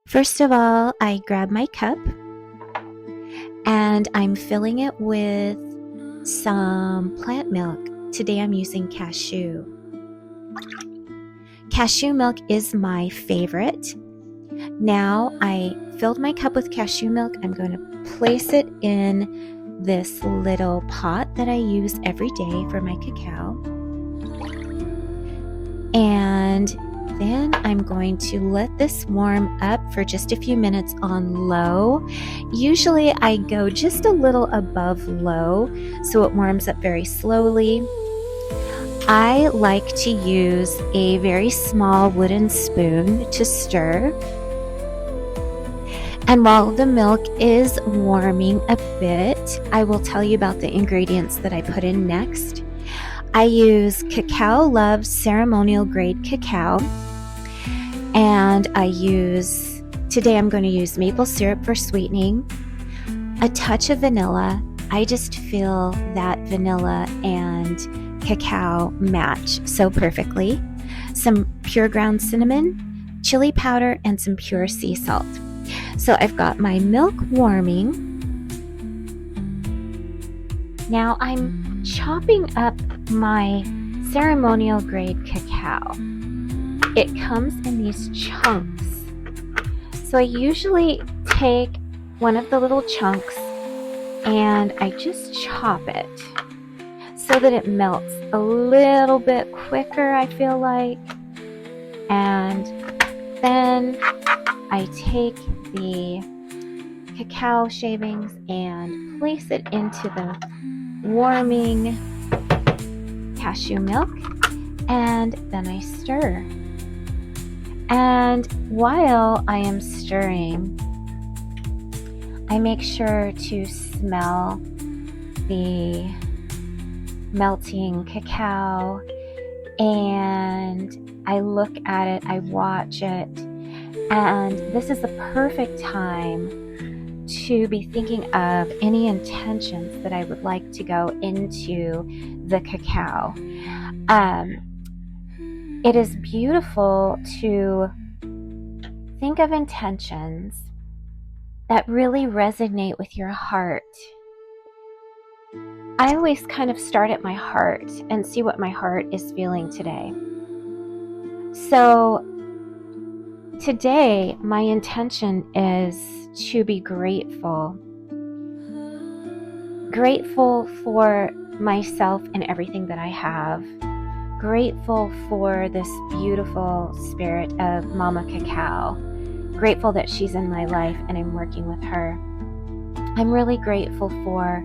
First of all, I grab my cup and I'm filling it with some plant milk. Today I'm using cashew. Cashew milk is my favorite. Now I filled my cup with cashew milk. I'm going to place it in this little pot that I use every day for my cacao. And then I'm going to let this warm up for just a few minutes on low. Usually I go just a little above low, so it warms up very slowly. I like to use a very small wooden spoon to stir. And while the milk is warming a bit, I will tell you about the ingredients that I put in next. I use Cacao Love ceremonial grade cacao. And today I'm going to use maple syrup for sweetening, a touch of vanilla. I just feel that vanilla and cacao match so perfectly. Some pure ground cinnamon, chili powder, and some pure sea salt. So I've got my milk warming. Now I'm chopping up my ceremonial grade cacao. It comes in these chunks. So I usually take one of the little chunks and I just chop it so that it melts a little bit quicker, I feel like. And then I take the cacao shavings and place it into the warming cashew milk, and then I stir. And while I am stirring, I make sure to smell the melting cacao, and I look at it, I watch it, and this is the perfect time to be thinking of any intentions that I would like to go into the cacao. It is beautiful to think of intentions that really resonate with your heart. I always kind of start at my heart and see what my heart is feeling today. So today, my intention is to be grateful. Grateful for myself and everything that I have. Grateful for this beautiful spirit of Mama Cacao. Grateful that she's in my life and I'm working with her. I'm really grateful for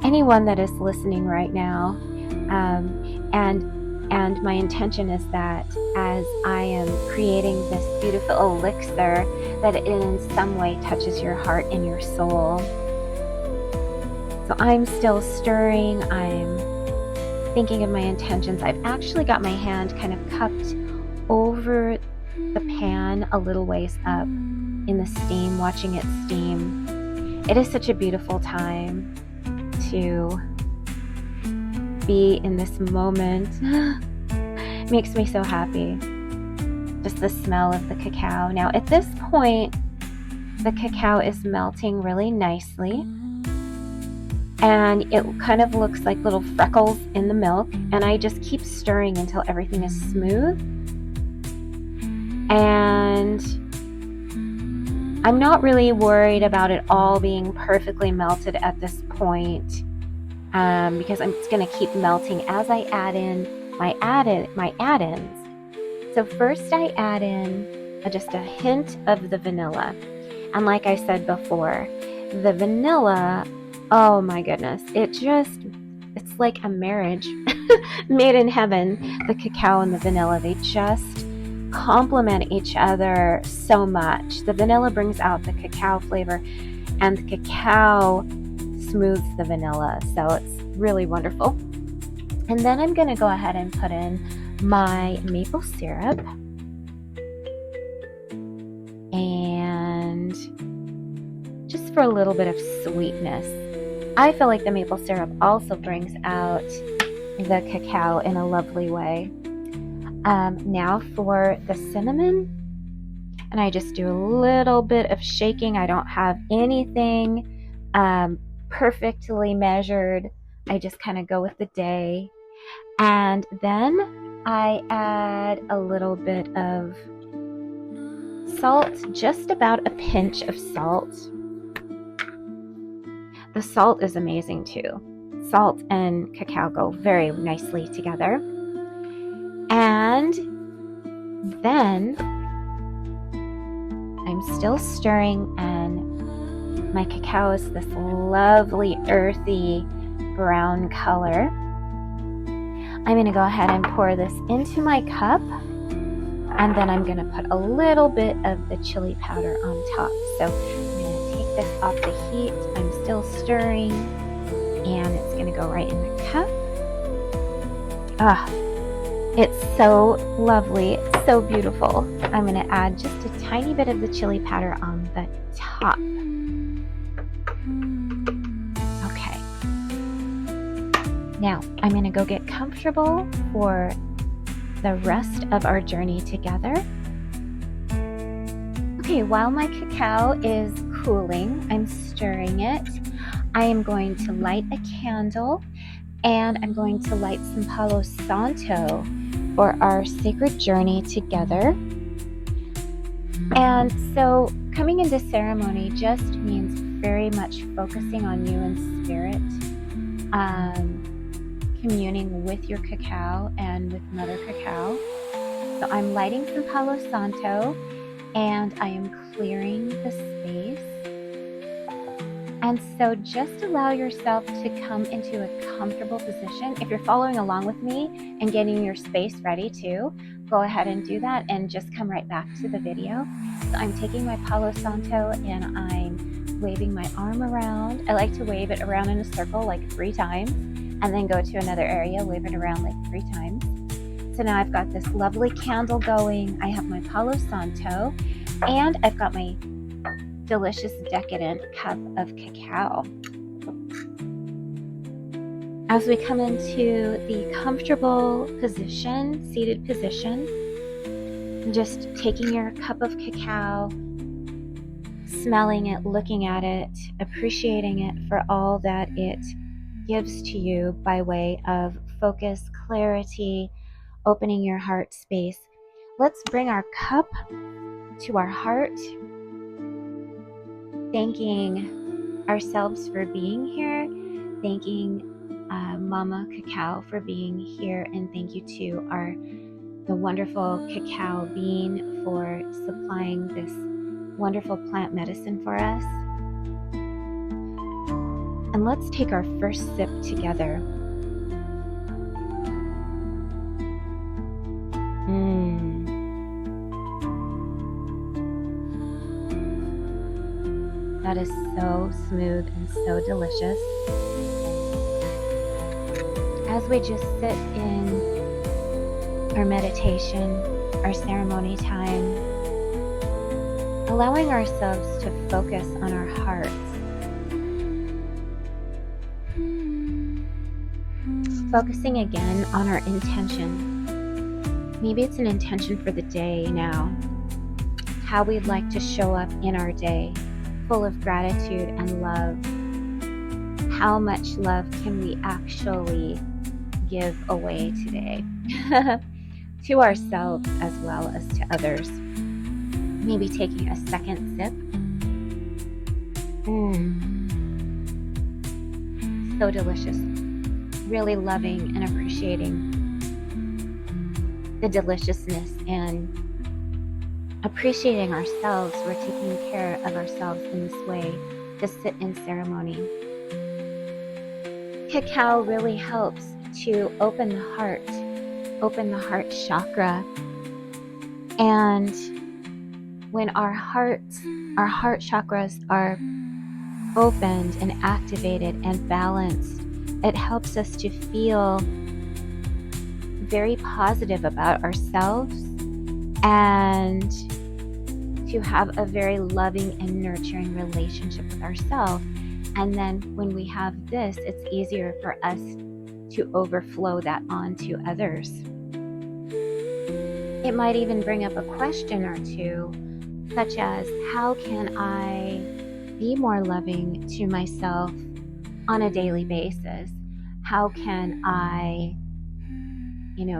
anyone that is listening right now. And my intention is that as I am creating this beautiful elixir, that it in some way touches your heart and your soul. So I'm still stirring. I'm thinking of my intentions. I've actually got my hand kind of cupped over the pan a little ways up in the steam, watching it steam. It is such a beautiful time to be in this moment. It makes me so happy. Just the smell of the cacao. Now at this point, the cacao is melting really nicely. And it kind of looks like little freckles in the milk. And I just keep stirring until everything is smooth. And I'm not really worried about it all being perfectly melted at this point, because it's going to keep melting as I add in my add-ins. So first I add in just a hint of the vanilla. And like I said before, the vanilla, oh my goodness, it's like a marriage made in heaven. The cacao and the vanilla, they just complement each other so much. The vanilla brings out the cacao flavor and the cacao smooths the vanilla. So it's really wonderful. And then I'm going to go ahead and put in my maple syrup. And just for a little bit of sweetness. I feel like the maple syrup also brings out the cacao in a lovely way. Now for the cinnamon, and I just do a little bit of shaking. I don't have anything perfectly measured. I just kind of go with the day. And then I add a little bit of salt, just about a pinch of salt. The salt is amazing too. Salt and cacao go very nicely together. And then I'm still stirring, and my cacao is this lovely earthy brown color. I'm going to go ahead and pour this into my cup, and then I'm going to put a little bit of the chili powder on top. So I'm going to take this off the heat. I'm still stirring, and it's going to go right in the cup. It's so lovely. It's so beautiful. I'm going to add just a tiny bit of the chili powder on the top. Okay. Now, I'm going to go get comfortable for the rest of our journey together. Okay, while my cacao is cooling, I'm stirring it. I am going to light a candle, and I'm going to light some Palo Santo for our sacred journey together. And so coming into ceremony just means very much focusing on you in spirit, communing with your cacao and with Mother Cacao. So I'm lighting some Palo Santo, and I am clearing the space. And so just allow yourself to come into a comfortable position. If you're following along with me and getting your space ready too, go ahead and do that and just come right back to the video. So I'm taking my Palo Santo and I'm waving my arm around. I like to wave it around in a circle like 3 times, and then go to another area, wave it around like 3 times. So now I've got this lovely candle going. I have my Palo Santo, and I've got my delicious decadent cup of cacao. As we come into the comfortable position, seated position, just taking your cup of cacao, smelling it, looking at it, appreciating it for all that it gives to you by way of focus, clarity, opening your heart space. Let's bring our cup to our heart, thanking ourselves for being here, thanking Mama Cacao for being here, and thank you to the wonderful cacao bean for supplying this wonderful plant medicine for us. And let's take our first sip together. That is so smooth and so delicious. As we just sit in our meditation, our ceremony time, allowing ourselves to focus on our hearts, focusing again on our intention. Maybe it's an intention for the day now, how we'd like to show up in our day, full of gratitude and love. How much love can we actually give away today to ourselves as well as to others? Maybe taking a second sip. So delicious. Really loving and appreciating the deliciousness and appreciating ourselves. We're taking care of ourselves in this way to sit in ceremony. Cacao really helps to open the heart chakra. And when our heart chakras are opened and activated and balanced, it helps us to feel very positive about ourselves and to have a very loving and nurturing relationship with ourselves. And then when we have this, it's easier for us to overflow that onto others. It might even bring up a question or two such as how can I be more loving to myself on a daily basis? How can I,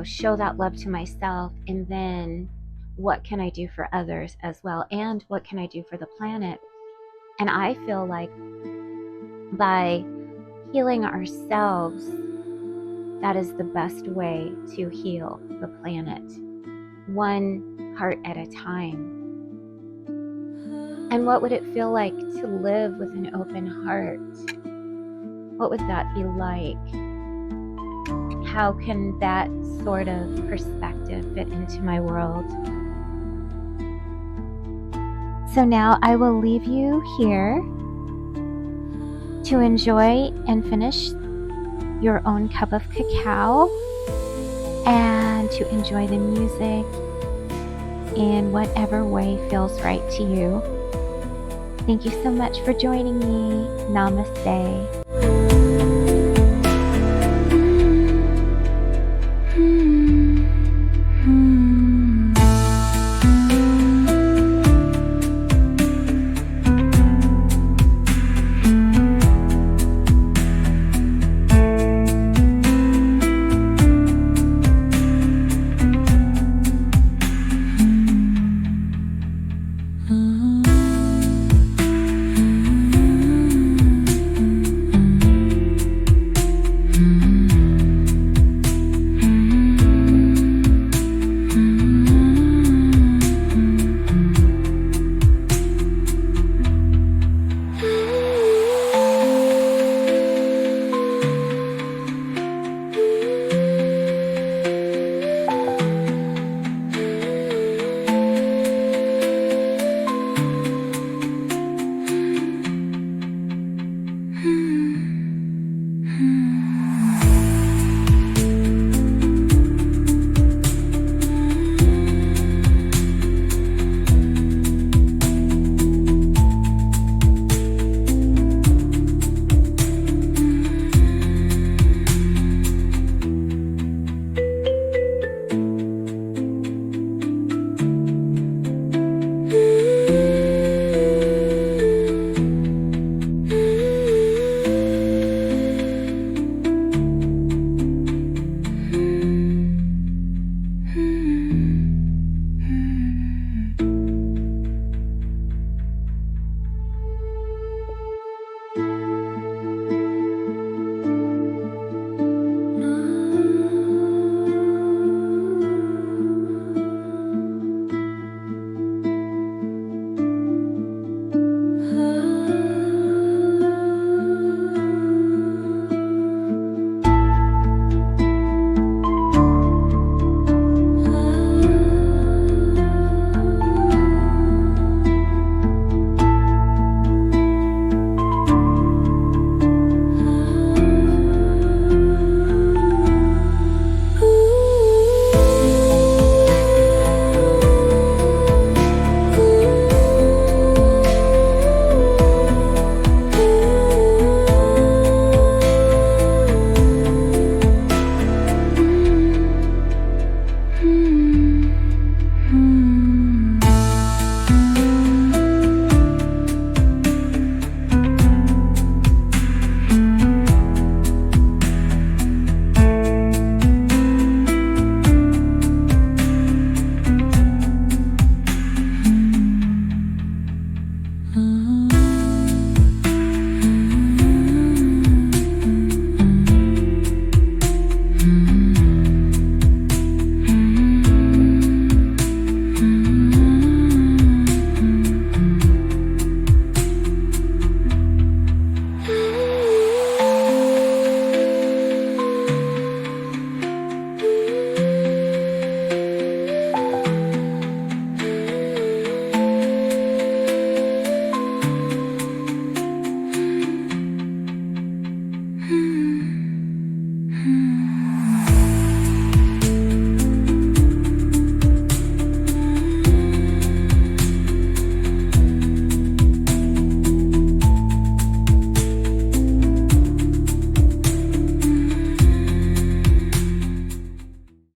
show that love to myself, and then what can I do for others as well? And what can I do for the planet? And I feel like by healing ourselves, that is the best way to heal the planet, one heart at a time. And what would it feel like to live with an open heart? What would that be like? How can that sort of perspective fit into my world? So now I will leave you here to enjoy and finish your own cup of cacao and to enjoy the music in whatever way feels right to you. Thank you so much for joining me. Namaste.